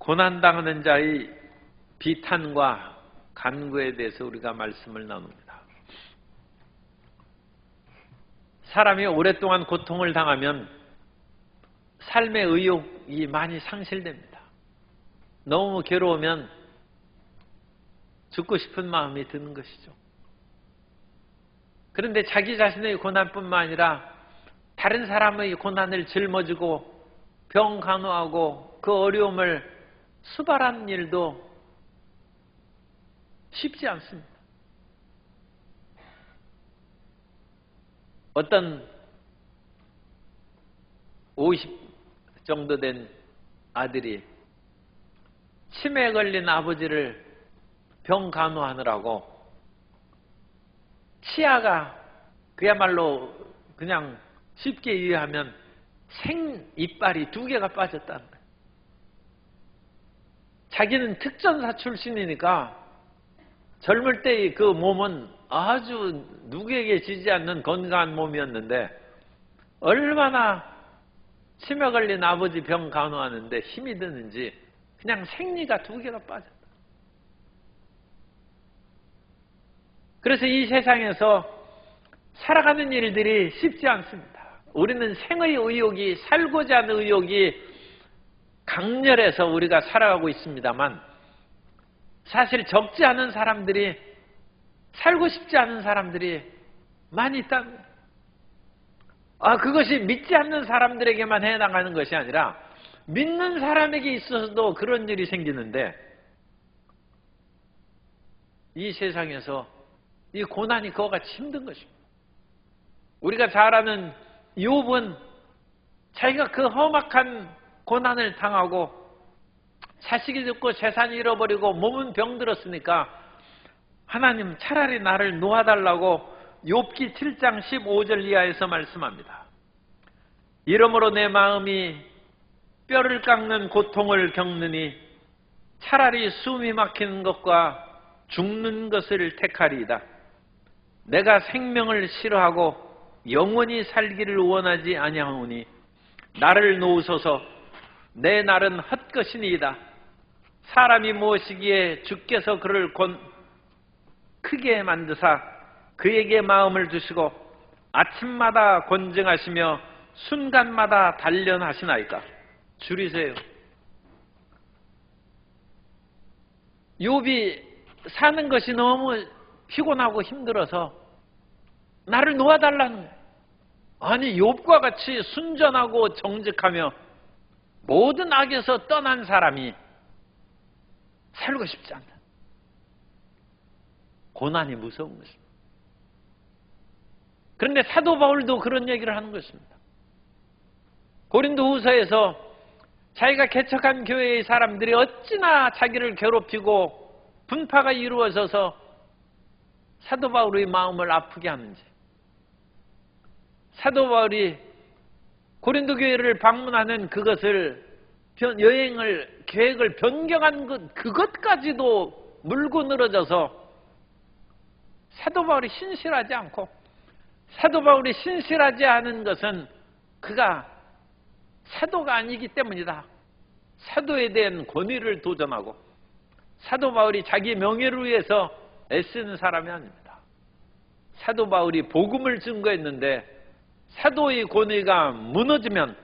고난당하는 자의 비탄과 간구에 대해서 우리가 말씀을 나눕니다. 사람이 오랫동안 고통을 당하면 삶의 의욕이 많이 상실됩니다. 너무 괴로우면 죽고 싶은 마음이 드는 것이죠. 그런데 자기 자신의 고난뿐만 아니라 다른 사람의 고난을 짊어지고 병 간호하고 그 어려움을 수발하는 일도 쉽지 않습니다. 어떤 50 정도 된 아들이 치매에 걸린 아버지를 병 간호하느라고 치아가 그야말로 그냥 쉽게 이해하면 생이빨이 2개가 빠졌다는 거예요. 자기는 특전사 출신이니까 젊을 때의 그 몸은 아주 누구에게 지지 않는 건강한 몸이었는데 얼마나 치매 걸린 아버지 병 간호하는데 힘이 드는지 그냥 생리가 2개가 빠졌다. 그래서 이 세상에서 살아가는 일들이 쉽지 않습니다. 우리는 생의 의욕이, 살고자 하는 의욕이 강렬해서 우리가 살아가고 있습니다만 사실 적지 않은 사람들이, 살고 싶지 않은 사람들이 많이 있답니다. 그것이 믿지 않는 사람들에게만 해당하는 것이 아니라 믿는 사람에게 있어서도 그런 일이 생기는데 이 세상에서 이 고난이 그와 같이 힘든 것입니다. 우리가 잘 아는 욥은 자기가 그 험악한 고난을 당하고 자식이 죽고 재산이 잃어버리고 몸은 병들었으니까 하나님 차라리 나를 놓아달라고 욥기 7장 15절 이하에서 말씀합니다. 이러므로 내 마음이 뼈를 깎는 고통을 겪느니 차라리 숨이 막히는 것과 죽는 것을 택하리이다. 내가 생명을 싫어하고 영원히 살기를 원하지 아니하오니 나를 놓으소서. 내 날은 헛것이니이다. 사람이 무엇이기에 주께서 그를 크게 만드사 그에게 마음을 주시고 아침마다 권증하시며 순간마다 단련하시나이까. 줄이세요. 욥이 사는 것이 너무 피곤하고 힘들어서 나를 놓아달라는 거예요. 아니, 욥과 같이 순전하고 정직하며 모든 악에서 떠난 사람이 살고 싶지 않다. 고난이 무서운 것입니다. 그런데 사도 바울도 그런 얘기를 하는 것입니다. 고린도후서에서 자기가 개척한 교회의 사람들이 어찌나 자기를 괴롭히고 분파가 이루어져서 사도 바울의 마음을 아프게 하는지, 사도 바울이 고린도 교회를 방문하는 그것을 여행을 계획을 변경한 그것까지도 물고 늘어져서 사도 바울이 신실하지 않고, 사도 바울이 신실하지 않은 것은 그가 사도가 아니기 때문이다. 사도에 대한 권위를 도전하고 사도 바울이 자기 명예를 위해서 애쓰는 사람이 아닙니다. 사도 바울이 복음을 증거했는데 사도의 권위가 무너지면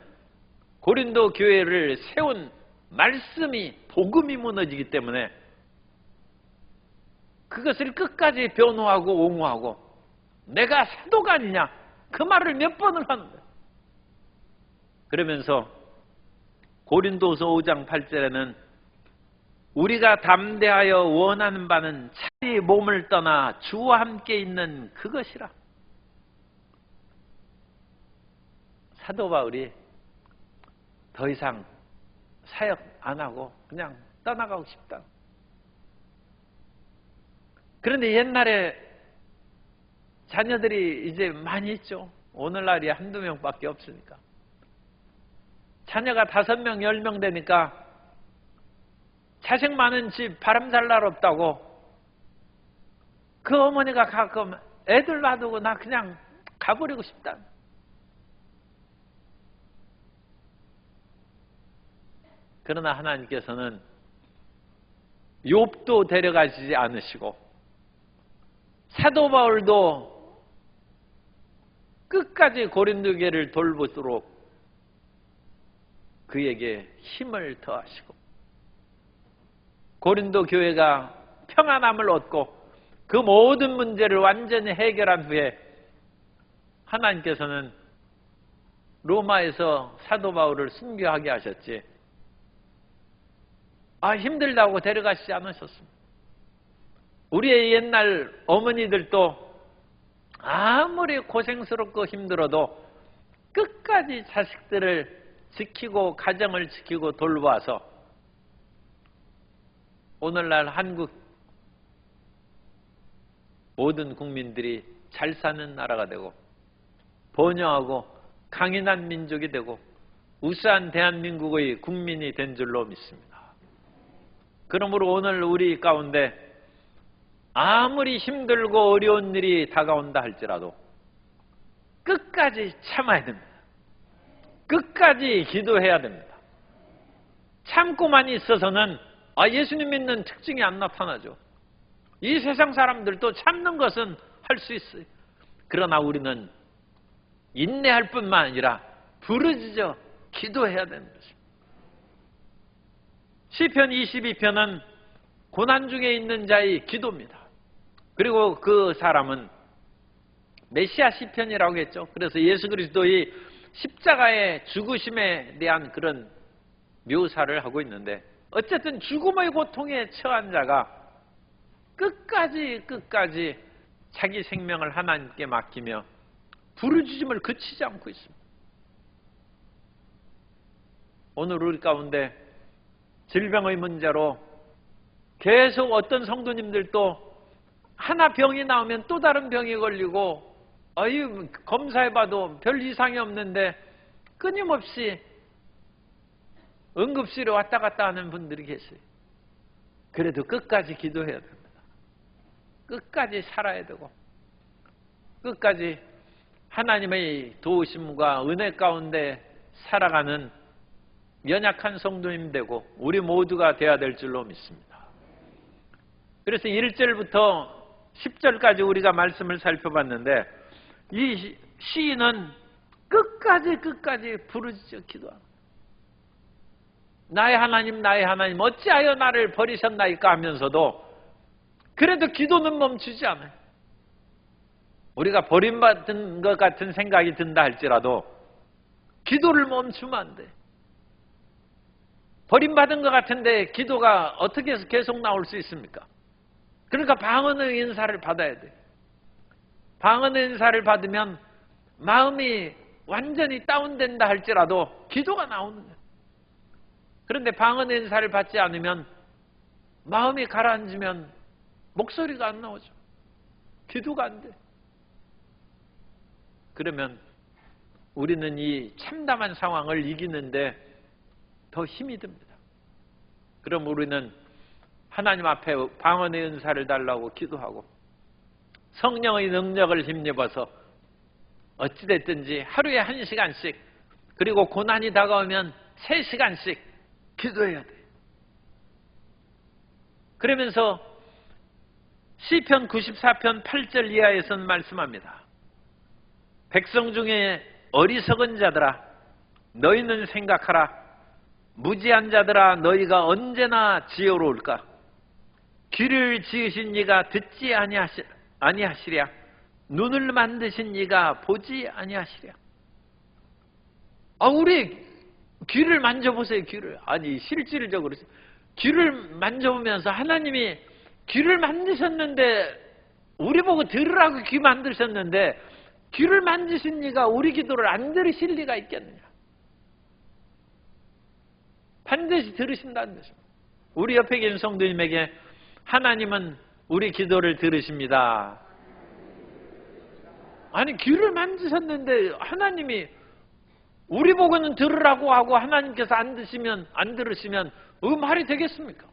고린도 교회를 세운 말씀이, 복음이 무너지기 때문에 그것을 끝까지 변호하고 옹호하고 내가 사도가 아니냐, 그 말을 몇 번을 하는 거예요. 그러면서 고린도서 5장 8절에는 우리가 담대하여 원하는 바는 차라리 몸을 떠나 주와 함께 있는 그것이라. 사도 바울이 더 이상 사역 안 하고 그냥 떠나가고 싶다. 그런데 옛날에 자녀들이 이제 많이 있죠. 오늘날이 한두 명밖에 없으니까. 자녀가 5명, 10명 되니까 자식 많은 집 바람 잘 날 없다고 그 어머니가 가끔 애들 놔두고 나 그냥 가버리고 싶다. 그러나 하나님께서는 욥도 데려가시지 않으시고 사도 바울도 끝까지 고린도 교회를 돌보도록 그에게 힘을 더하시고 고린도 교회가 평안함을 얻고 그 모든 문제를 완전히 해결한 후에 하나님께서는 로마에서 사도 바울을 순교하게 하셨지 힘들다고 데려가시지 않으셨습니다. 우리의 옛날 어머니들도 아무리 고생스럽고 힘들어도 끝까지 자식들을 지키고 가정을 지키고 돌보아서 오늘날 한국 모든 국민들이 잘 사는 나라가 되고 번영하고 강인한 민족이 되고 우수한 대한민국의 국민이 된 줄로 믿습니다. 그러므로 오늘 우리 가운데 아무리 힘들고 어려운 일이 다가온다 할지라도 끝까지 참아야 됩니다. 끝까지 기도해야 됩니다. 참고만 있어서는 예수님 믿는 특징이 안 나타나죠. 이 세상 사람들도 참는 것은 할 수 있어요. 그러나 우리는 인내할 뿐만 아니라 부르짖어 기도해야 되는 것입니다. 시편 22편은 고난 중에 있는 자의 기도입니다. 그리고 그 사람은 메시아 시편이라고 했죠. 그래서 예수 그리스도의 십자가의 죽으심에 대한 그런 묘사를 하고 있는데 어쨌든 죽음의 고통에 처한 자가 끝까지 자기 생명을 하나님께 맡기며 부르짖음을 그치지 않고 있습니다. 오늘 우리 가운데 질병의 문제로 계속 어떤 성도님들도 하나 병이 나오면 또 다른 병이 걸리고 검사해봐도 별 이상이 없는데 끊임없이 응급실에 왔다 갔다 하는 분들이 계세요. 그래도 끝까지 기도해야 됩니다. 끝까지 살아야 되고 끝까지 하나님의 도우심과 은혜 가운데 살아가는 연약한 성도님 되고 우리 모두가 되어야 될 줄로 믿습니다. 그래서 1절부터 10절까지 우리가 말씀을 살펴봤는데 이 시인은 끝까지 부르짖어 기도합니다. 나의 하나님 어찌하여 나를 버리셨나이까 하면서도 그래도 기도는 멈추지 않아요. 우리가 버림받은 것 같은 생각이 든다 할지라도 기도를 멈추면 안 돼. 버림받은 것 같은데 기도가 어떻게 해서 계속 나올 수 있습니까? 그러니까 방언의 인사를 받아야 돼. 방언의 인사를 받으면 마음이 완전히 다운된다 할지라도 기도가 나오는 거예요. 그런데 방언의 인사를 받지 않으면 마음이 가라앉으면 목소리가 안 나오죠. 기도가 안 돼. 그러면 우리는 이 참담한 상황을 이기는데 더 힘이 듭니다. 그럼 우리는 하나님 앞에 방언의 은사를 달라고 기도하고 성령의 능력을 힘입어서 어찌됐든지 하루에 1시간씩 그리고 고난이 다가오면 3시간씩 기도해야 돼요. 그러면서 시편 94편 8절 이하에서는 말씀합니다. 백성 중에 어리석은 자들아 너희는 생각하라. 무지한 자들아 너희가 언제나 지혜로울까? 귀를 지으신 이가 듣지 아니하시랴? 눈을 만드신 이가 보지 아니하시랴? 우리 귀를 만져보세요. 귀를. 실질적으로 귀를 만져보면서 하나님이 귀를 만드셨는데 우리 보고 들으라고 귀 만드셨는데 귀를 만드신 이가 우리 기도를 안 들으실 리가 있겠느냐? 반드시 들으신다는 것입니다. 우리 옆에 계신 성도님에게 하나님은 우리 기도를 들으십니다. 귀를 만드셨는데 하나님이 우리 보고는 들으라고 하고 하나님께서 안 들으시면 말이 되겠습니까?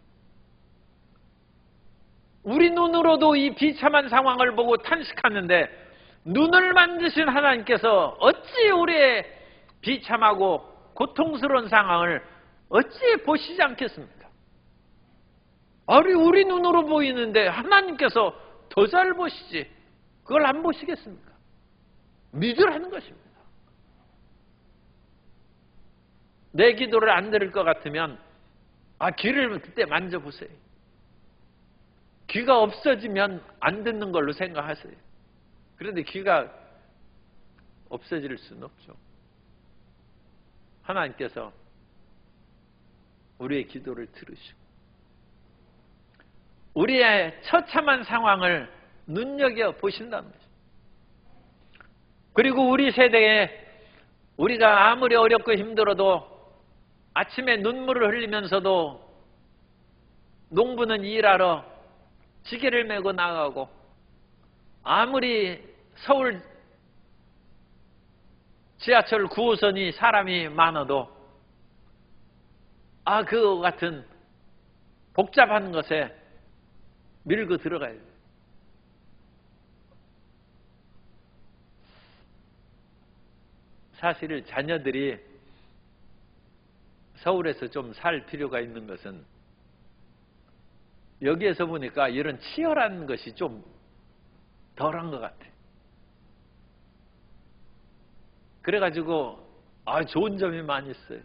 우리 눈으로도 이 비참한 상황을 보고 탄식하는데 눈을 만드신 하나님께서 어찌 우리의 비참하고 고통스러운 상황을 어찌 보시지 않겠습니까? 우리 눈으로 보이는데 하나님께서 더 잘 보시지. 그걸 안 보시겠습니까? 믿으라는 것입니다. 내 기도를 안 들을 것 같으면 귀를 그때 만져보세요. 귀가 없어지면 안 듣는 걸로 생각하세요. 그런데 귀가 없어질 수는 없죠. 하나님께서 우리의 기도를 들으시고 우리의 처참한 상황을 눈여겨 보신다는 거죠. 그리고 우리 세대에 우리가 아무리 어렵고 힘들어도 아침에 눈물을 흘리면서도 농부는 일하러 지게를 메고 나가고 아무리 서울 지하철 9호선이 사람이 많아도 그 같은 복잡한 것에 밀고 들어가야 돼요. 사실 자녀들이 서울에서 좀 살 필요가 있는 것은 여기에서 보니까 이런 치열한 것이 좀 덜한 것 같아요. 그래가지고 좋은 점이 많이 있어요.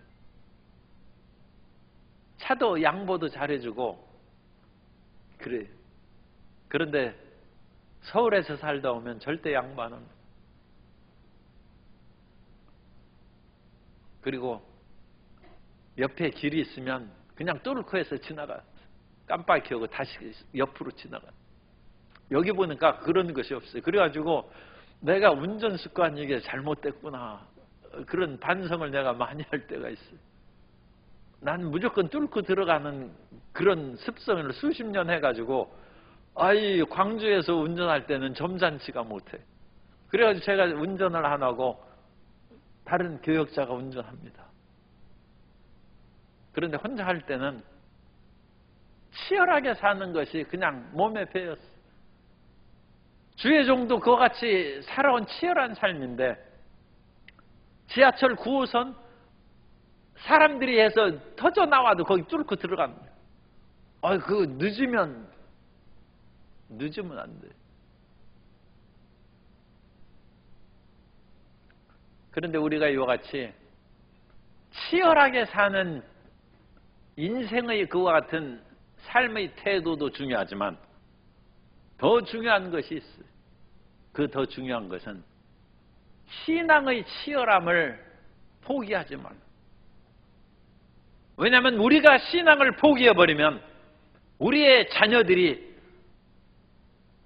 차도 양보도 잘해주고 그래요. 그런데 서울에서 살다 오면 절대 양보 안 합니다. 그리고 옆에 길이 있으면 그냥 뚫고 해서 지나가. 깜빡이고 다시 옆으로 지나가. 여기 보니까 그런 것이 없어요. 그래가지고 내가 운전 습관이 이게 잘못됐구나. 그런 반성을 내가 많이 할 때가 있어요. 난 무조건 뚫고 들어가는 그런 습성을 수십 년 해가지고 광주에서 운전할 때는 점잖지가 못해. 그래가지고 제가 운전을 안 하고 다른 교역자가 운전합니다. 그런데 혼자 할 때는 치열하게 사는 것이 그냥 몸에 배었어. 주의 종도 그와 같이 살아온 치열한 삶인데 지하철 9호선 사람들이 해서 터져 나와도 거기 뚫고 들어갑니다. 그거 늦으면 안 돼. 그런데 우리가 이와 같이 치열하게 사는 인생의 그와 같은 삶의 태도도 중요하지만 더 중요한 것이 있어요. 그 더 중요한 것은 신앙의 치열함을 포기하지 말라. 왜냐하면 우리가 신앙을 포기해버리면 우리의 자녀들이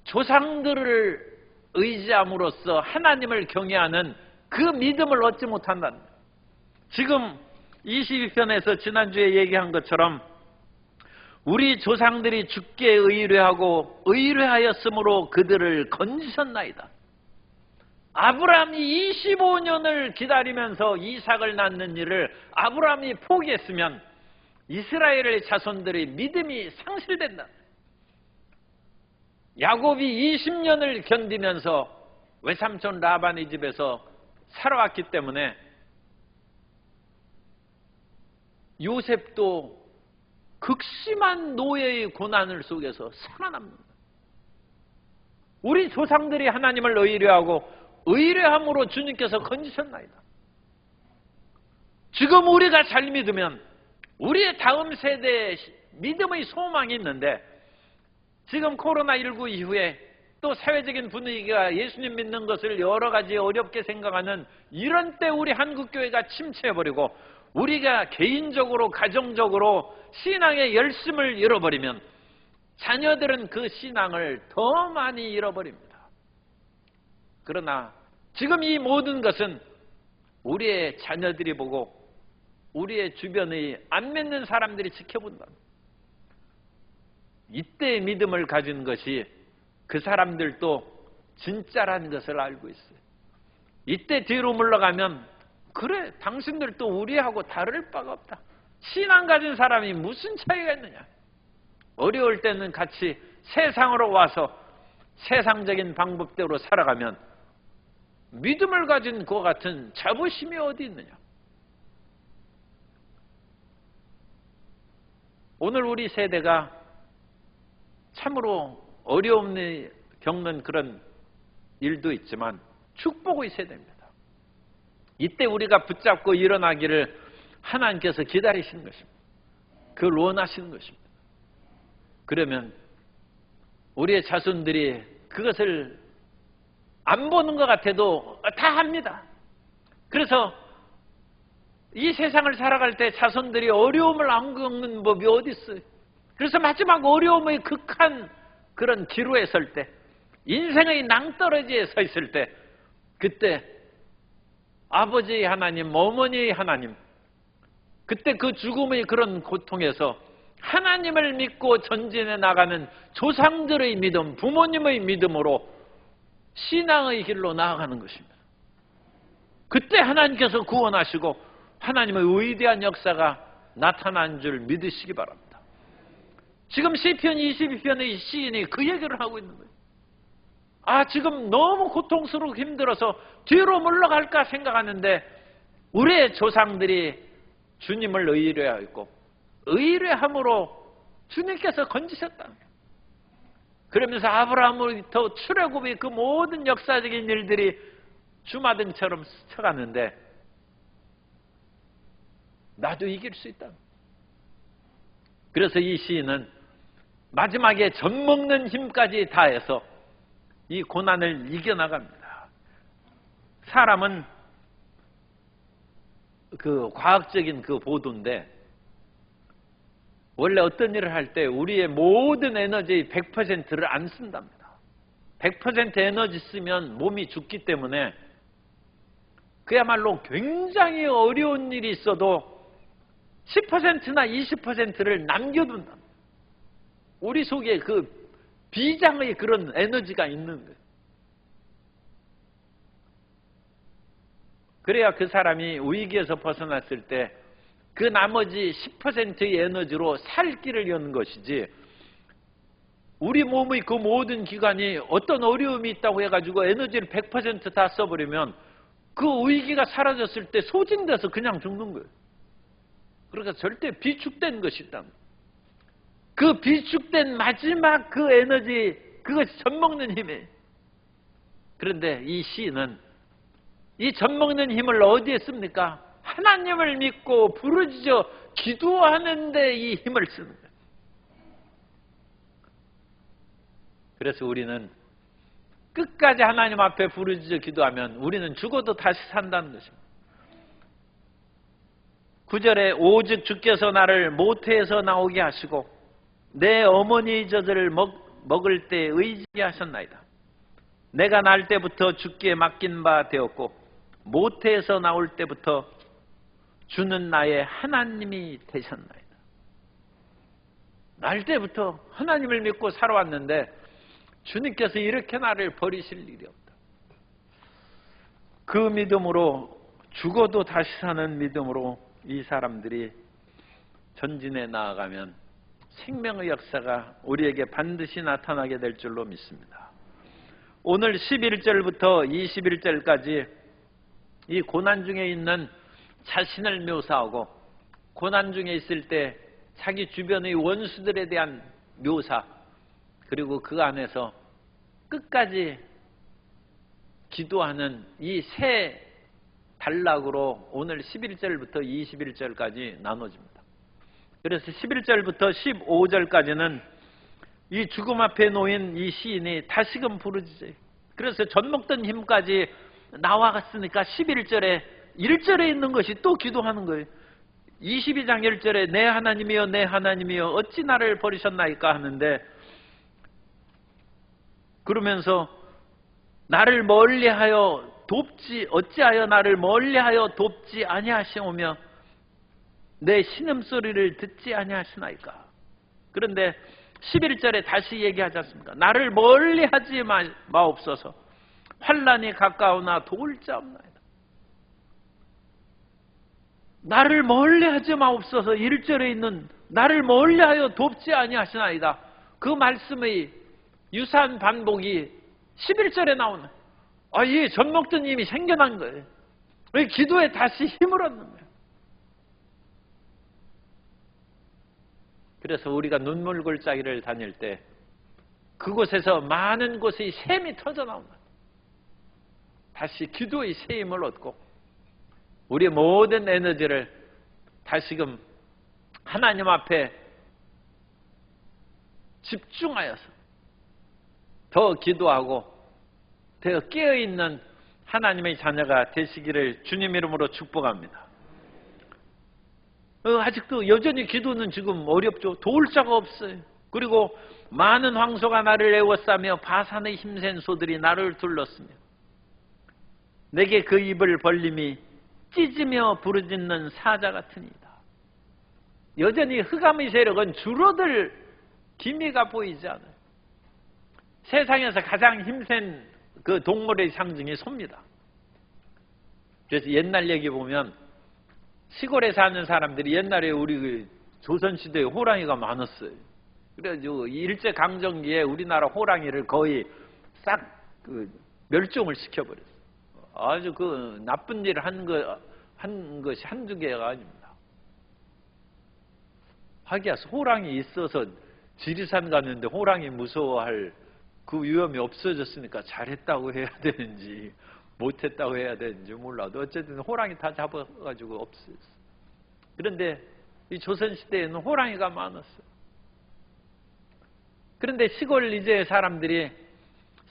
조상들을 의지함으로써 하나님을 경외하는 그 믿음을 얻지 못한다는 거예요. 지금 22편에서 지난주에 얘기한 것처럼 우리 조상들이 주께 의뢰하고 의뢰하였으므로 그들을 건지셨나이다. 아브라함이 25년을 기다리면서 이삭을 낳는 일을 아브라함이 포기했으면 이스라엘의 자손들의 믿음이 상실된다. 야곱이 20년을 견디면서 외삼촌 라반의 집에서 살아왔기 때문에 요셉도 극심한 노예의 고난을 속에서 살아납니다. 우리 조상들이 하나님을 의뢰하고 의뢰함으로 주님께서 건지셨나이다. 지금 우리가 잘 믿으면 우리의 다음 세대에 믿음의 소망이 있는데 지금 코로나19 이후에 또 사회적인 분위기가 예수님 믿는 것을 여러 가지 어렵게 생각하는 이런 때 우리 한국교회가 침체해버리고 우리가 개인적으로 가정적으로 신앙의 열심을 잃어버리면 자녀들은 그 신앙을 더 많이 잃어버립니다. 그러나 지금 이 모든 것은 우리의 자녀들이 보고 우리의 주변의 안 믿는 사람들이 지켜본다. 이때의 믿음을 가진 것이 그 사람들도 진짜라는 것을 알고 있어요. 이때 뒤로 물러가면 그래 당신들도 우리하고 다를 바가 없다. 신앙 가진 사람이 무슨 차이가 있느냐. 어려울 때는 같이 세상으로 와서 세상적인 방법대로 살아가면 믿음을 가진 그와 같은 자부심이 어디 있느냐. 오늘 우리 세대가 참으로 어려움을 겪는 그런 일도 있지만 축복이 있어야 됩니다. 이때 우리가 붙잡고 일어나기를 하나님께서 기다리시는 것입니다. 그걸 원하시는 것입니다. 그러면 우리의 자손들이 그것을 안 보는 것 같아도 다 합니다. 그래서 이 세상을 살아갈 때 자손들이 어려움을 안 겪는 법이 어디 있어요? 그래서 마지막 어려움의 극한 그런 기로에 설 때, 인생의 낭떠러지에 서 있을 때, 그때 아버지 하나님, 어머니 하나님, 그때 그 죽음의 그런 고통에서 하나님을 믿고 전진해 나가는 조상들의 믿음, 부모님의 믿음으로 신앙의 길로 나아가는 것입니다. 그때 하나님께서 구원하시고 하나님의 위대한 역사가 나타난 줄 믿으시기 바랍니다. 지금 시편 22편의 시인이 그 얘기를 하고 있는 거예요. 지금 너무 고통스럽고 힘들어서 뒤로 물러갈까 생각하는데 우리의 조상들이 주님을 의뢰하였고 의뢰함으로 주님께서 건지셨다. 그러면서 아브라함부터 출애굽의 그 모든 역사적인 일들이 주마등처럼 스쳐갔는데 나도 이길 수 있다. 그래서 이 시인은 마지막에 젖먹는 힘까지 다해서 이 고난을 이겨나갑니다. 사람은 그 과학적인 그 보도인데 원래 어떤 일을 할 때 우리의 모든 에너지의 100%를 안 쓴답니다. 100% 에너지 쓰면 몸이 죽기 때문에 그야말로 굉장히 어려운 일이 있어도 10%나 20%를 남겨둔다. 우리 속에 그 비장의 그런 에너지가 있는 거예요. 그래야 그 사람이 위기에서 벗어났을 때 그 나머지 10%의 에너지로 살 길을 여는 것이지, 우리 몸의 그 모든 기관이 어떤 어려움이 있다고 해가지고 에너지를 100% 다 써버리면 그 위기가 사라졌을 때 소진돼서 그냥 죽는 거예요. 그러니까 절대 비축된 것이 있다. 그 비축된 마지막 그 에너지, 그것이 젖먹는 힘이에요. 그런데 이 시인은 이 젖먹는 힘을 어디에 씁니까? 하나님을 믿고 부르짖어 기도하는데 이 힘을 쓰는 거예요. 그래서 우리는 끝까지 하나님 앞에 부르짖어 기도하면 우리는 죽어도 다시 산다는 것입니다. 9절에 오직 주께서 나를 모태에서 나오게 하시고 내 어머니 젖을 먹을 때 의지하셨나이다. 내가 날 때부터 주께 맡긴 바 되었고 모태에서 나올 때부터 주는 나의 하나님이 되셨나이다. 날 때부터 하나님을 믿고 살아왔는데 주님께서 이렇게 나를 버리실 일이 없다. 그 믿음으로, 죽어도 다시 사는 믿음으로 이 사람들이 전진해 나아가면 생명의 역사가 우리에게 반드시 나타나게 될 줄로 믿습니다. 오늘 11절부터 21절까지 이 고난 중에 있는 자신을 묘사하고 고난 중에 있을 때 자기 주변의 원수들에 대한 묘사, 그리고 그 안에서 끝까지 기도하는 이 세 단락으로 오늘 11절부터 21절까지 나눠집니다. 그래서 11절부터 15절까지는 이 죽음 앞에 놓인 이 시인이 다시금 부르짖어요. 그래서 젖먹던 힘까지 나와갔으니까 11절에 1절에 있는 것이 또 기도하는 거예요. 22장 1절에 내 하나님이여 내 하나님이여 어찌 나를 버리셨나이까 하는데, 그러면서 나를 멀리하여 돕지 어찌하여 나를 멀리하여 돕지 아니하시오며 내 신음소리를 듣지 아니하시나이까. 그런데 11절에 다시 얘기하지 않습니까? 나를 멀리하지 마옵소서. 환난이 가까우나 도울 자 없나이다. 나를 멀리하지 마옵소서. 1절에 있는 나를 멀리하여 돕지 아니하시나이다. 그 말씀의 유사한 반복이 11절에 나오는, 이 젖먹던 힘이 생겨난 거예요. 기도에 다시 힘을 얻는 거예요. 그래서 우리가 눈물 골짜기를 다닐 때 그곳에서 많은 곳의 샘이 터져 나온다. 다시 기도의 새 힘을 얻고 우리의 모든 에너지를 다시금 하나님 앞에 집중하여서 더 기도하고 더 깨어있는 하나님의 자녀가 되시기를 주님 이름으로 축복합니다. 아직도 여전히 기도는 지금 어렵죠. 도울 자가 없어요. 그리고 많은 황소가 나를 애워싸며 바산의 힘센 소들이 나를 둘렀으며 내게 그 입을 벌림이 찢으며 부르짖는 사자 같으니이다. 여전히 흑암의 세력은 줄어들 기미가 보이지 않아요. 세상에서 가장 힘센 그 동물의 상징이 소입니다. 그래서 옛날 얘기 보면 시골에 사는 사람들이 옛날에 우리 조선시대에 호랑이가 많았어요. 그래가지고 일제강점기에 우리나라 호랑이를 거의 싹 멸종을 시켜버렸어요. 아주 그 나쁜 일을 한 것이 한두 개가 아닙니다. 하기야 호랑이 있어서 지리산 갔는데 호랑이 무서워할 그 위험이 없어졌으니까 잘했다고 해야 되는지 못했다고 해야 되는지 몰라도 어쨌든 호랑이 다 잡아가지고 없어졌어요. 그런데 이 조선시대에는 호랑이가 많았어요. 그런데 시골 이제 사람들이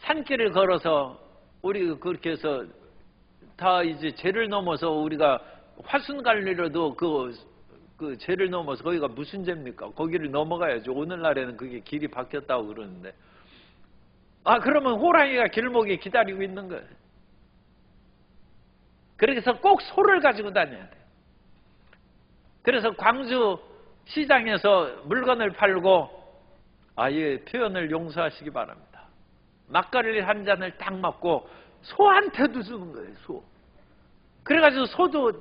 산길을 걸어서 우리 그렇게 해서 다 이제 죄를 넘어서 우리가 화순 갈리로도 그 죄를 넘어서 거기가 무슨 죄입니까? 거기를 넘어가야죠. 오늘날에는 그게 길이 바뀌었다고 그러는데 그러면 호랑이가 길목에 기다리고 있는 거예요. 그래서 꼭 소를 가지고 다녀야 돼요. 그래서 광주 시장에서 물건을 팔고 이 표현을 용서하시기 바랍니다. 막걸리 한 잔을 딱 먹고 소한테도 주는 거예요. 소. 그래가지고 소도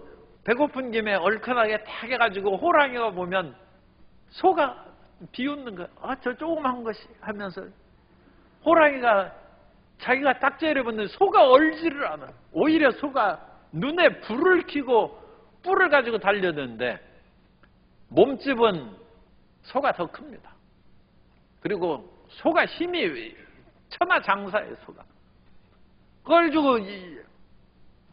배고픈 김에 얼큰하게 딱 해가지고 호랑이가 보면 소가 비웃는 거예요. 저 조그만 것이 하면서 호랑이가 자기가 딱 째려보는데 소가 얼지를 않아요. 오히려 소가 눈에 불을 켜고 뿔을 가지고 달려드는데 몸집은 소가 더 큽니다. 그리고 소가 힘이 천하장사예요. 소가. 그걸 주고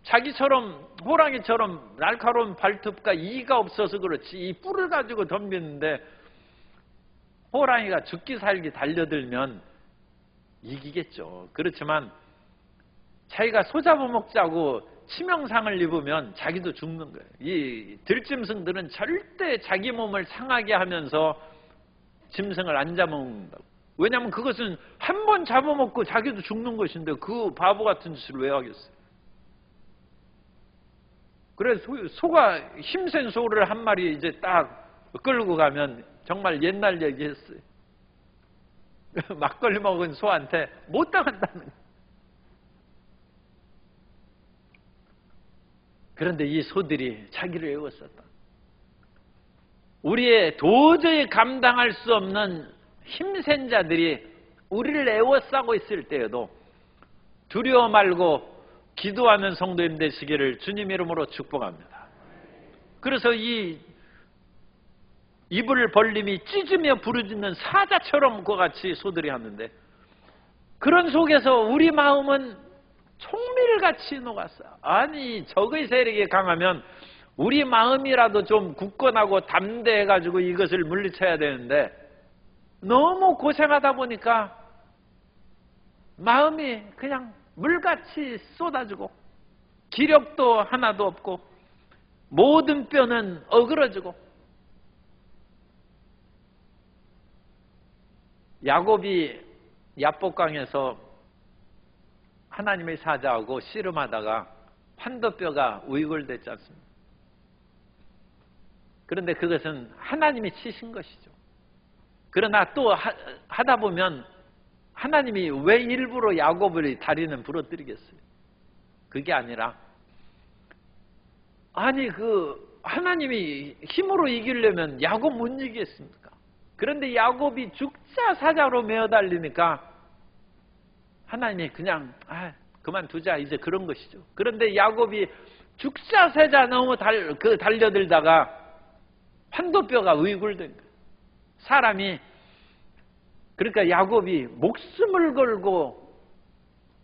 자기처럼 호랑이처럼 날카로운 발톱과 이가 없어서 그렇지 이 뿔을 가지고 덤비는데 호랑이가 죽기 살기 달려들면 이기겠죠. 그렇지만 자기가 소 잡아먹자고 치명상을 입으면 자기도 죽는 거예요. 이 들짐승들은 절대 자기 몸을 상하게 하면서 짐승을 안 잡아먹는다고. 왜냐하면 그것은 한 번 잡아먹고 자기도 죽는 것인데 그 바보 같은 짓을 왜 하겠어요. 그래서 소가 힘센 소를 한 마리 이제 딱 끌고 가면 정말 옛날 얘기했어요. 막걸리 먹은 소한테 못 당한다는 거예요. 그런데 이 소들이 자기를 애웠었다. 우리의 도저히 감당할 수 없는 힘센 자들이 우리를 애워싸고 있을 때에도 두려워 말고 기도하는 성도님 되시기를 주님 이름으로 축복합니다. 그래서 이 입을 벌림이 찢으며 부르짖는 사자처럼 그와 같이 소들이 하는데 그런 속에서 우리 마음은 총밀같이 녹았어요. 아니 적의 세력이 강하면 우리 마음이라도 좀 굳건하고 담대해가지고 이것을 물리쳐야 되는데 너무 고생하다 보니까 마음이 그냥 물같이 쏟아지고 기력도 하나도 없고 모든 뼈는 어그러지고 야곱이 야복강에서 하나님의 사자하고 씨름하다가 환도뼈가 우이골됐지 않습니까? 그런데 그것은 하나님이 치신 것이죠. 그러나 또 하다 보면 하나님이 왜 일부러 야곱의 다리는 부러뜨리겠어요? 그게 아니라 하나님이 힘으로 이기려면 야곱 못 이기겠습니까? 그런데 야곱이 죽자 사자로 메어달리니까 하나님이 그냥 그만두자 이제 그런 것이죠. 그런데 야곱이 죽자 사자 너무 달려들다가 환도뼈가 의굴된 거예요. 사람이 그러니까 야곱이 목숨을 걸고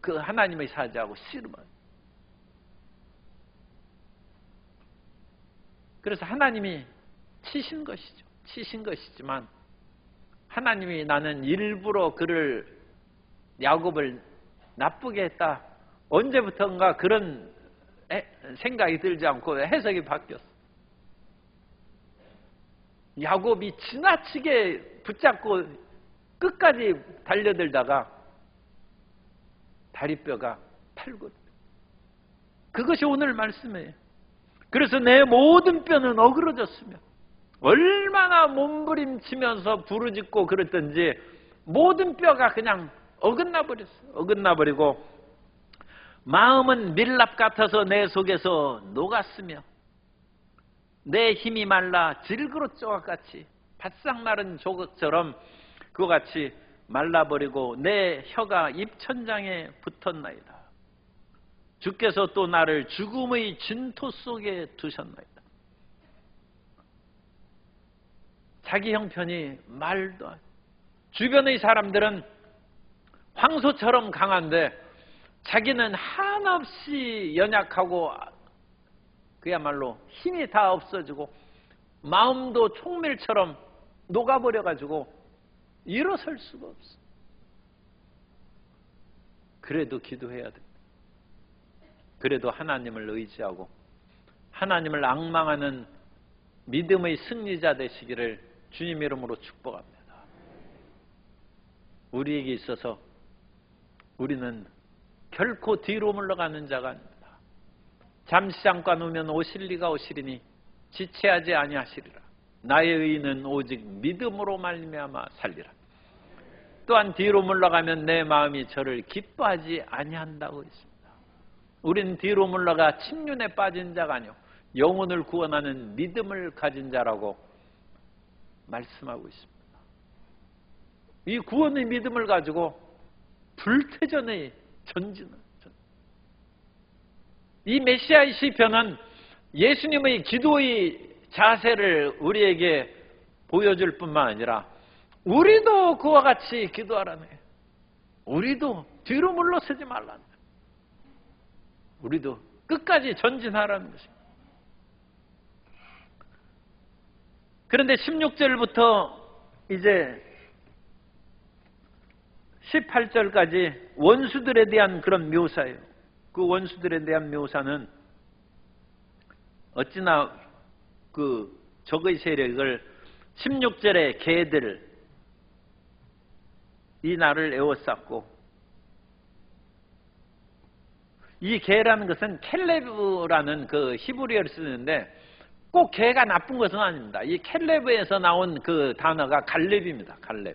그 하나님의 사자하고 씨름을. 그래서 하나님이 치신 것이죠. 치신 것이지만 하나님이 나는 일부러 그를 야곱을 나쁘게 했다. 언제부턴가 그런 생각이 들지 않고 해석이 바뀌었어. 야곱이 지나치게 붙잡고 끝까지 달려들다가 다리뼈가 탈거돼. 그것이 오늘 말씀이에요. 그래서 내 모든 뼈는 어그러졌으며 얼마나 몸부림치면서 부르짖고 그랬던지 모든 뼈가 그냥 어긋나 버렸어. 어긋나 버리고 마음은 밀랍 같아서 내 속에서 녹았으며 내 힘이 말라 질그릇 조각같이 바싹 마른 조각처럼 그같이 말라버리고 내 혀가 입천장에 붙었나이다. 주께서 또 나를 죽음의 진토 속에 두셨나이다. 자기 형편이 말도 안. 주변의 사람들은 황소처럼 강한데 자기는 한없이 연약하고 그야말로 힘이 다 없어지고 마음도 총밀처럼 녹아버려가지고 일어설 수가 없어. 그래도 기도해야 됩니다. 그래도 하나님을 의지하고 하나님을 앙망하는 믿음의 승리자 되시기를 주님 이름으로 축복합니다. 우리에게 있어서 우리는 결코 뒤로 물러가는 자가 아닙니다. 잠시 잠깐 오면 오실 리가 오시리니 지체하지 아니하시리라. 나의 의인은 오직 믿음으로 말미암아 살리라. 또한 뒤로 물러가면 내 마음이 저를 기뻐하지 아니한다고 했습니다. 우리는 뒤로 물러가 침륜에 빠진 자가 아니요 영혼을 구원하는 믿음을 가진 자라고 말씀하고 있습니다. 이 구원의 믿음을 가지고 불태전의 전진을. 이 메시아의 시편은 예수님의 기도의 자세를 우리에게 보여줄 뿐만 아니라 우리도 그와 같이 기도하라네. 우리도 뒤로 물러서지 말라네. 우리도 끝까지 전진하라는 것입니다. 그런데 16절부터 이제 18절까지 원수들에 대한 그런 묘사예요. 그 원수들에 대한 묘사는 어찌나 그 적의 세력을 16절에 개들 이 나를 에워쌌고, 이 개라는 것은 켈레브라는 그 히브리어를 쓰는데 꼭 개가 나쁜 것은 아닙니다. 이 켈레브에서 나온 그 단어가 갈렙입니다. 갈렙.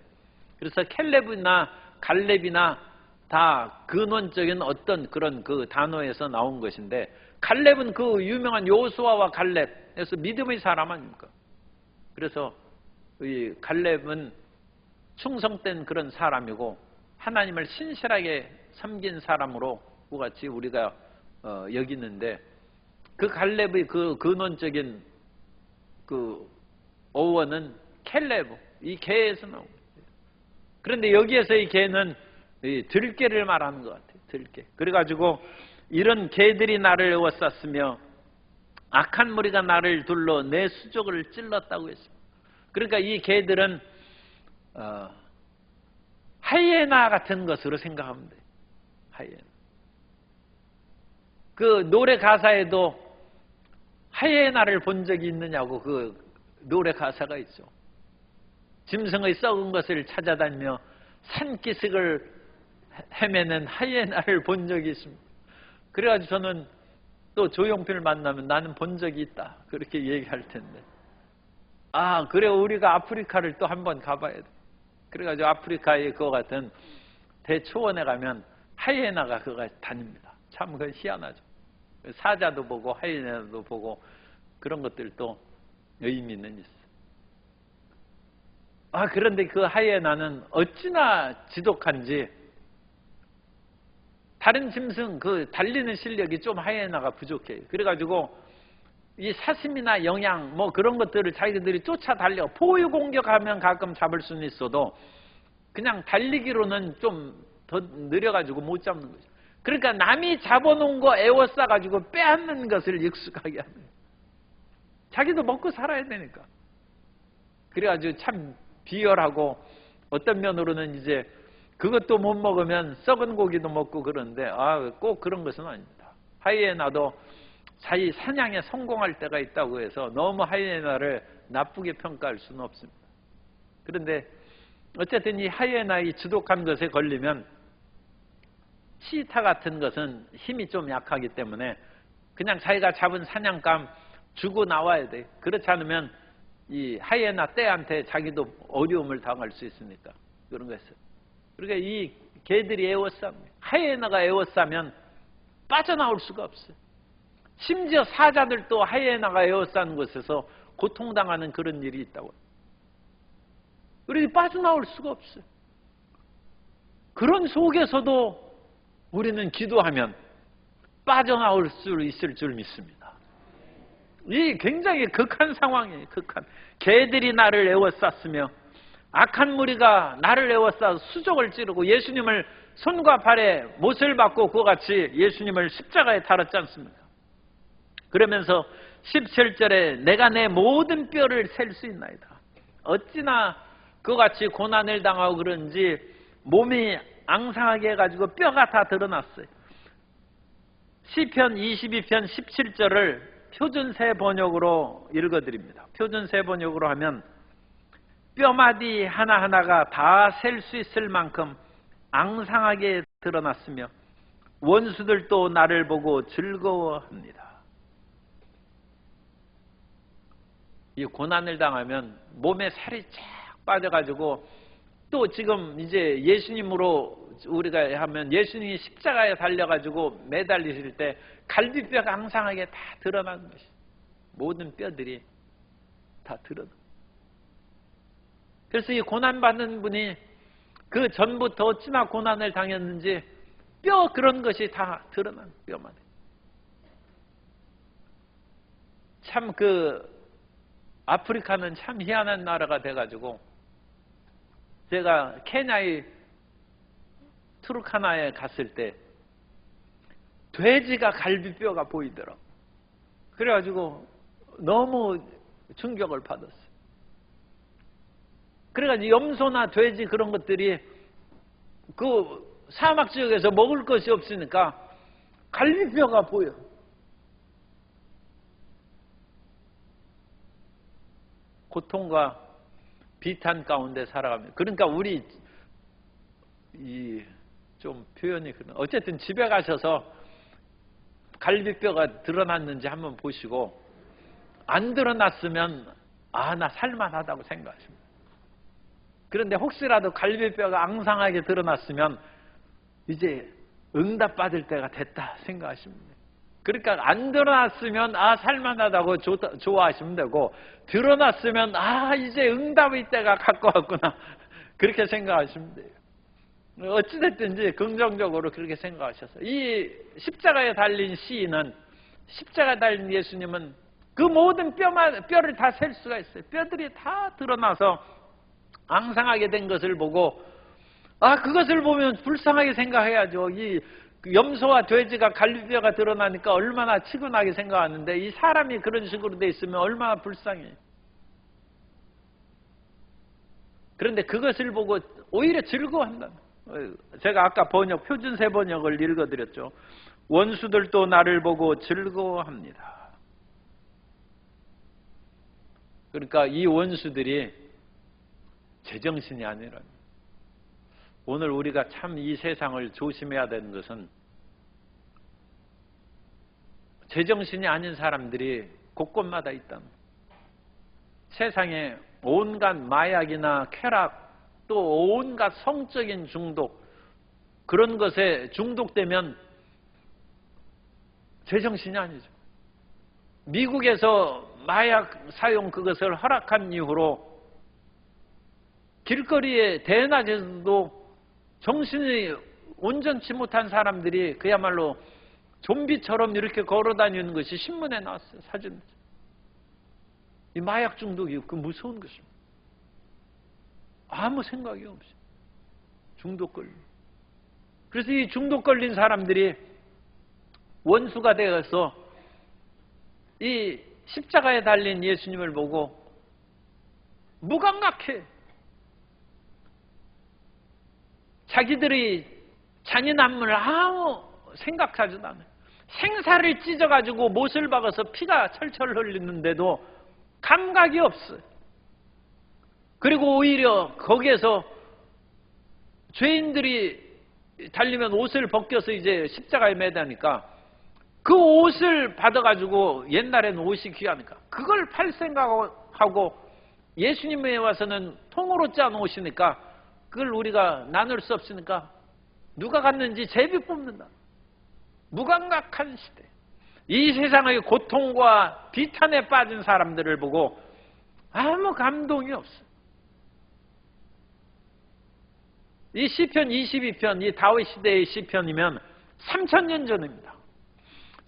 그래서 켈레브나 갈렙이나 다 근원적인 어떤 그런 그 단어에서 나온 것인데, 갈렙은 그 유명한 요수아와 갈렙에서 믿음의 사람 아닙니까? 그래서 이 갈렙은 충성된 그런 사람이고 하나님을 신실하게 섬긴 사람으로 같이 우리가 여기는데, 그 갈렙의 그 근원적인 그 어원은 켈레브, 이 개에서 나옵니다. 그런데 여기에서 이 개는 이 들개를 말하는 것 같아요. 들개. 그래가지고 이런 개들이 나를 에워쌌으며 악한 무리가 나를 둘러 내 수족을 찔렀다고 했습니다. 그러니까 이 개들은 하이에나 같은 것으로 생각하면 돼요. 하이에나. 그 노래 가사에도 하이에나를 본 적이 있느냐고 그 노래 가사가 있죠. 짐승의 썩은 것을 찾아다니며 산기슭을 헤매는 하이에나를 본 적이 있습니다. 그래가지고 저는 또 조용필을 만나면 나는 본 적이 있다 그렇게 얘기할 텐데, 아 그래 우리가 아프리카를 또 한번 가봐야 돼. 그래가지고 아프리카의 그와 같은 대초원에 가면 하이에나가 그가 다닙니다. 참 그 희한하죠. 사자도 보고 하이에나도 보고 그런 것들도 의미는 있어요. 아 그런데 그 하이에나는 어찌나 지독한지 다른 짐승 그 달리는 실력이 좀 하이에나가 부족해요. 그래가지고 이 사슴이나 영양 뭐 그런 것들을 자기들이 쫓아 달려 포유 공격하면 가끔 잡을 수는 있어도 그냥 달리기로는 좀 더 느려가지고 못 잡는 거죠. 그러니까 남이 잡아놓은 거 에워싸가지고 빼앗는 것을 익숙하게 하는 거예요. 자기도 먹고 살아야 되니까. 그래가지고 참 비열하고 어떤 면으로는 이제 그것도 못 먹으면 썩은 고기도 먹고 그러는데 꼭 그런 것은 아닙니다. 하이에나도 자기 사냥에 성공할 때가 있다고 해서 너무 하이에나를 나쁘게 평가할 수는 없습니다. 그런데 어쨌든 이 하이에나의 지독한 것에 걸리면 치타 같은 것은 힘이 좀 약하기 때문에 그냥 자기가 잡은 사냥감 주고 나와야 돼. 그렇지 않으면 이 하이에나 떼한테 자기도 어려움을 당할 수 있으니까 그런 거였어요. 그러니까 이 개들이 에워쌉니다. 하이에나가 에워싸면 빠져나올 수가 없어요. 심지어 사자들도 하이에나가 에워싸는 곳에서 고통당하는 그런 일이 있다고. 그러니 빠져나올 수가 없어요. 그런 속에서도 우리는 기도하면 빠져나올 수 있을 줄 믿습니다. 이 굉장히 극한 상황이에요. 극한. 개들이 나를 에워쌌으며 악한 무리가 나를 에워싸 수족을 찌르고 예수님을 손과 발에 못을 박고 그와 같이 예수님을 십자가에 달았지 않습니까? 그러면서 17절에 내가 내 모든 뼈를 셀 수 있나이다. 어찌나 그와 같이 고난을 당하고 그런지 몸이 앙상하게 해가지고 뼈가 다 드러났어요. 시편 22편 17절을 표준세 번역으로 읽어드립니다. 표준세 번역으로 하면 뼈마디 하나하나가 다 셀 수 있을 만큼 앙상하게 드러났으며 원수들도 나를 보고 즐거워합니다. 이 고난을 당하면 몸에 살이 쫙 빠져가지고 또 지금 이제 예수님으로 우리가 하면 예수님이 십자가에 달려가지고 매달리실 때 갈비뼈가 앙상하게 다 드러나는 것이 모든 뼈들이 다 드러나. 그래서 이 고난받는 분이 그 전부터 어찌나 고난을 당했는지 뼈 그런 것이 다 드러난 뼈만. 참 아프리카는 참 희한한 나라가 돼가지고 제가 케냐의 투르카나에 갔을 때 돼지가 갈비뼈가 보이더라고. 그래가지고 너무 충격을 받았어요. 그래가지고 염소나 돼지 그런 것들이 그 사막 지역에서 먹을 것이 없으니까 갈비뼈가 보여. 고통과 비탄 가운데 살아가면 그러니까 우리 좀 표현이 어쨌든 집에 가셔서 갈비뼈가 드러났는지 한번 보시고 안 드러났으면 나 살만하다고 생각하십니다. 그런데 혹시라도 갈비뼈가 앙상하게 드러났으면 이제 응답받을 때가 됐다 생각하십니다. 그러니까 안 드러났으면 살만하다고 좋아하시면 되고 드러났으면 이제 응답의 때가 가까웠구나 그렇게 생각하시면 돼요. 어찌됐든지 긍정적으로 그렇게 생각하셔서 이 십자가에 달린 시인은 십자가에 달린 예수님은 그 모든 뼈를 다 셀 수가 있어요. 뼈들이 다 드러나서 앙상하게 된 것을 보고 그것을 보면 불쌍하게 생각해야죠. 이 염소와 돼지가 갈비뼈가 드러나니까 얼마나 치근하게 생각하는데 이 사람이 그런 식으로 돼 있으면 얼마나 불쌍해. 그런데 그것을 보고 오히려 즐거워한다. 제가 아까 표준세 번역을 읽어드렸죠. 원수들도 나를 보고 즐거워합니다. 그러니까 이 원수들이 제정신이 아니라 오늘 우리가 참 이 세상을 조심해야 되는 것은 제정신이 아닌 사람들이 곳곳마다 있다. 세상에 온갖 마약이나 쾌락 또 온갖 성적인 중독 그런 것에 중독되면 제정신이 아니죠. 미국에서 마약 사용 그것을 허락한 이후로 길거리에 대낮에도 정신이 온전치 못한 사람들이 그야말로 좀비처럼 이렇게 걸어다니는 것이 신문에 나왔어요. 사진. 이 마약 중독이 그 무서운 것입니다. 아무 생각이 없어요. 중독 걸린. 그래서 이 중독 걸린 사람들이 원수가 되어서 이 십자가에 달린 예수님을 보고 무감각해. 자기들이 잔인함을 아무 생각하지도 않아요. 생사를 찢어가지고 못을 박아서 피가 철철 흘리는데도 감각이 없어요. 그리고 오히려 거기에서 죄인들이 달리면 옷을 벗겨서 이제 십자가에 매다니까 그 옷을 받아가지고 옛날에는 옷이 귀하니까 그걸 팔 생각하고 예수님에 와서는 통으로 짠 옷이니까 그걸 우리가 나눌 수 없으니까 누가 갔는지 제비 뽑는다. 무감각한 시대. 이 세상의 고통과 비탄에 빠진 사람들을 보고 아무 감동이 없어요. 이 시편 22편, 이 다윗 시대의 시편이면 3000년 전입니다.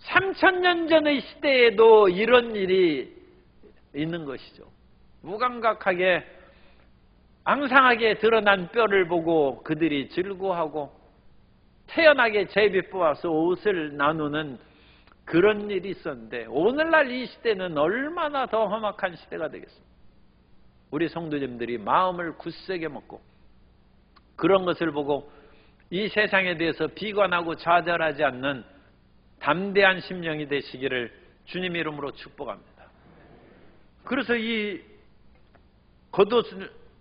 3000년 전의 시대에도 이런 일이 있는 것이죠. 무감각하게 앙상하게 드러난 뼈를 보고 그들이 즐거워하고 태연하게 제비 뽑아서 옷을 나누는 그런 일이 있었는데 오늘날 이 시대는 얼마나 더 험악한 시대가 되겠습니까? 우리 성도님들이 마음을 굳세게 먹고 그런 것을 보고 이 세상에 대해서 비관하고 좌절하지 않는 담대한 심령이 되시기를 주님 이름으로 축복합니다. 그래서 이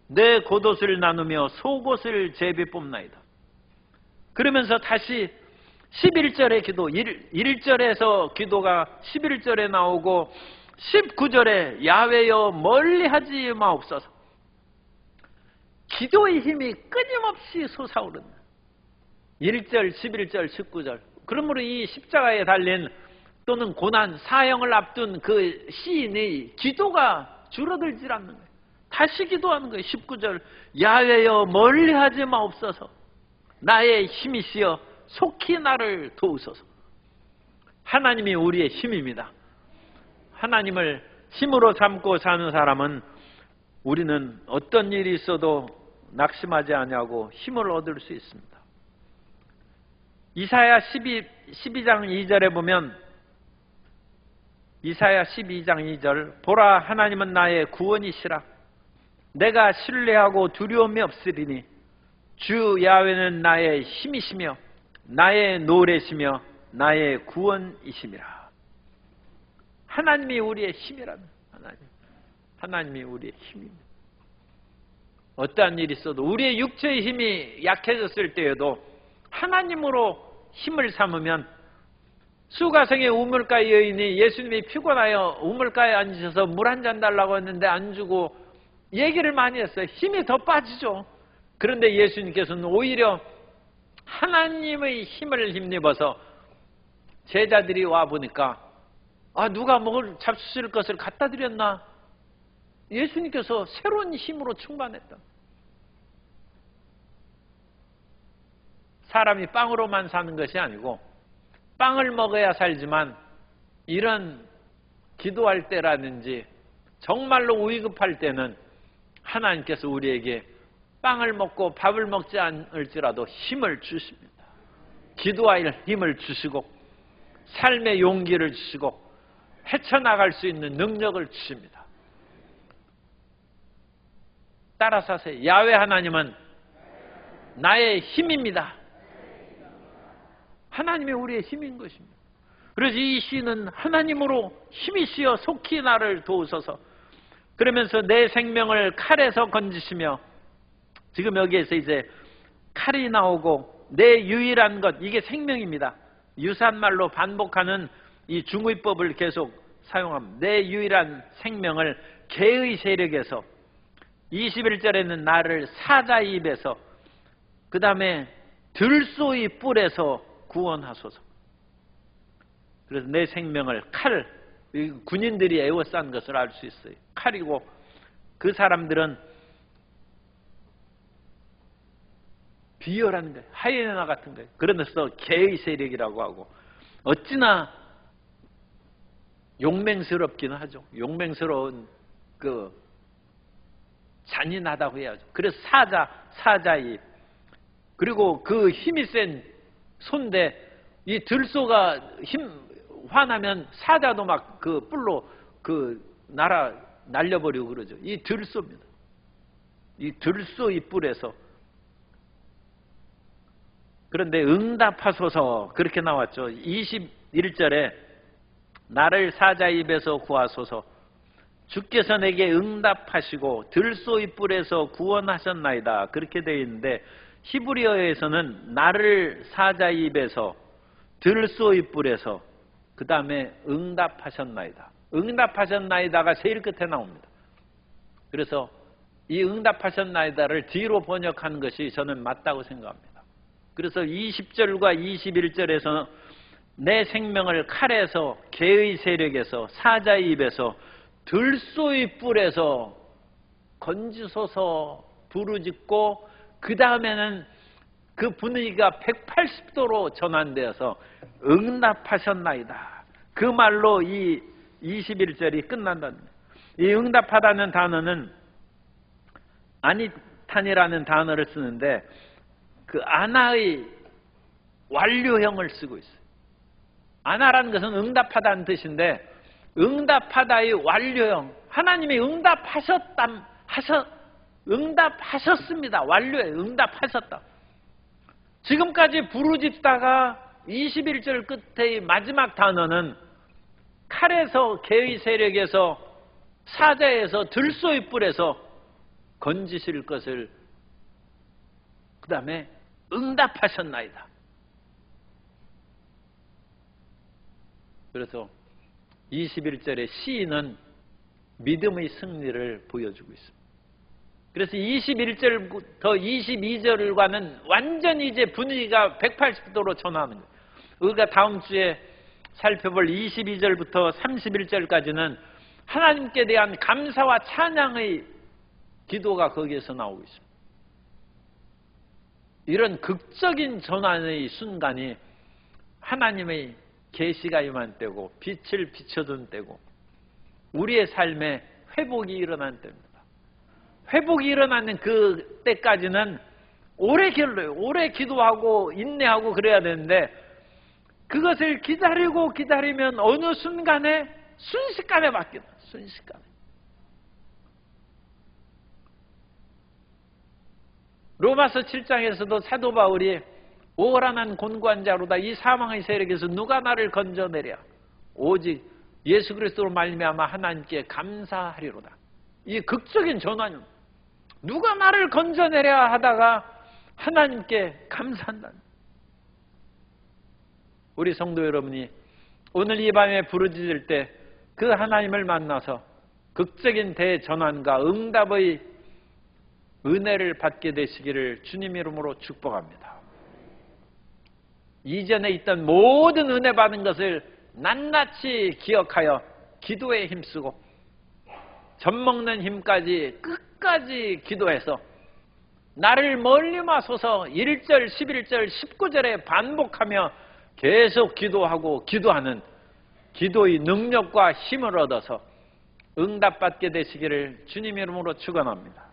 내 겉옷을 나누며 속옷을 제비 뽑나이다. 그러면서 다시 11절의 기도, 1절에서 기도가 11절에 나오고 19절에 야훼여 멀리하지 마옵소서. 기도의 힘이 끊임없이 솟아오른다. 1절, 11절, 19절. 그러므로 이 십자가에 달린 또는 고난, 사형을 앞둔 그 시인의 기도가 줄어들질 않는 거예요. 다시 기도하는 거예요. 19절 야훼여 멀리하지 마옵소서. 나의 힘이시여 속히 나를 도우소서. 하나님이 우리의 힘입니다. 하나님을 힘으로 삼고 사는 사람은 우리는 어떤 일이 있어도 낙심하지 아니하고 힘을 얻을 수 있습니다. 이사야 12장 2절에 보면 이사야 12장 2절 보라 하나님은 나의 구원이시라 내가 신뢰하고 두려움이 없으리니 주 야훼는 나의 힘이시며 나의 노래시며 나의 구원이심이라. 하나님이 우리의 힘이라는 하나님이 우리의 힘입니다. 어떠한 일이 있어도 우리의 육체의 힘이 약해졌을 때에도 하나님으로 힘을 삼으면 수가성의 우물가의 여인이 예수님이 피곤하여 우물가에 앉으셔서 물 한 잔 달라고 했는데 안 주고 얘기를 많이 했어요. 힘이 더 빠지죠. 그런데 예수님께서는 오히려 하나님의 힘을 힘입어서 제자들이 와보니까 누가 뭘 잡수실 것을 갖다 드렸나? 예수님께서 새로운 힘으로 충만했다. 사람이 빵으로만 사는 것이 아니고 빵을 먹어야 살지만 이런 기도할 때라든지 정말로 위급할 때는 하나님께서 우리에게 빵을 먹고 밥을 먹지 않을지라도 힘을 주십니다. 기도할 힘을 주시고 삶의 용기를 주시고 헤쳐나갈 수 있는 능력을 주십니다. 따라서 하세요. 야훼 하나님은 나의 힘입니다. 하나님이 우리의 힘인 것입니다. 그래서 이 시는 하나님으로 힘이시여 속히 나를 도우소서. 그러면서 내 생명을 칼에서 건지시며 지금 여기에서 이제 칼이 나오고 내 유일한 것 이게 생명입니다. 유산말로 반복하는 이 중의법을 계속 사용합니다. 내 유일한 생명을 개의 세력에서 21절에는 나를 사자의 입에서 그 다음에 들소의 뿔에서 구원하소서. 그래서 내 생명을 칼, 군인들이 애워싼 것을 알 수 있어요. 칼이고 그 사람들은 비열한 거예요. 하이에나 같은 거예요. 그러면서 개의 세력이라고 하고 어찌나 용맹스럽기는 하죠. 용맹스러운 잔인하다고 해야죠. 그래서 사자의 그리고 그 힘이 센 소인데 이 들소가 화나면 사자도 막 그 뿔로 그 날려버리고 그러죠. 이 들소입니다. 이 들소 이 뿔에서. 그런데 응답하소서 그렇게 나왔죠. 21절에 나를 사자 입에서 구하소서 주께서 내게 응답하시고 들소의 뿔에서 구원하셨나이다 그렇게 되어 있는데 히브리어에서는 나를 사자 입에서 들소의 뿔에서 그 다음에 응답하셨나이다. 응답하셨나이다가 제일 끝에 나옵니다. 그래서 이 응답하셨나이다를 뒤로 번역하는 것이 저는 맞다고 생각합니다. 그래서 20절과 21절에서 내 생명을 칼에서 개의 세력에서 사자의 입에서 들소의 뿔에서 건지소서 부르짖고 그 다음에는 그 분위기가 180도로 전환되어서 응답하셨나이다. 그 말로 이 21절이 끝난다는 거예요. 이 응답하다는 단어는 아니탄이라는 단어를 쓰는데 그 아나의 완료형을 쓰고 있어요. 아나라는 것은 응답하다는 뜻인데 응답하다의 완료형. 하나님이 응답하셨습니다. 완료해. 응답하셨다. 지금까지 부르짖다가 21절 끝의 마지막 단어는 칼에서 개의 세력에서 사자에서 들소의 뿔에서 건지실 것을 그 다음에 응답하셨나이다. 그래서 21절의 시인은 믿음의 승리를 보여주고 있습니다. 그래서 21절부터 22절과는 완전히 이제 분위기가 180도로 전환하는 거예요. 우리가 다음 주에 살펴볼 22절부터 31절까지는 하나님께 대한 감사와 찬양의 기도가 거기에서 나오고 있습니다. 이런 극적인 전환의 순간이 하나님의 계시가 임한 때고 빛을 비춰준 때고 우리의 삶에 회복이 일어난 때입니다. 회복이 일어나는 그 때까지는 오래 기도하고 인내하고 그래야 되는데 그것을 기다리면 어느 순간에 순식간에 바뀌어요. 순식간에. 로마서 7장에서도 사도 바울이 오란한 곤고한 자로다 이 사망의 세력에서 누가 나를 건져내랴 오직 예수 그리스도로 말미암아 하나님께 감사하리로다. 이 극적인 전환입니다. 누가 나를 건져내랴 하다가 하나님께 감사한다. 우리 성도 여러분이 오늘 이 밤에 부르짖을 때 그 하나님을 만나서 극적인 대전환과 응답의 은혜를 받게 되시기를 주님 이름으로 축복합니다. 이전에 있던 모든 은혜 받은 것을 낱낱이 기억하여 기도에 힘쓰고 젖먹는 힘까지 끝까지 기도해서 나를 멀리 마소서 1절, 11절, 19절에 반복하며 계속 기도하고 기도하는 기도의 능력과 힘을 얻어서 응답받게 되시기를 주님 이름으로 축원합니다.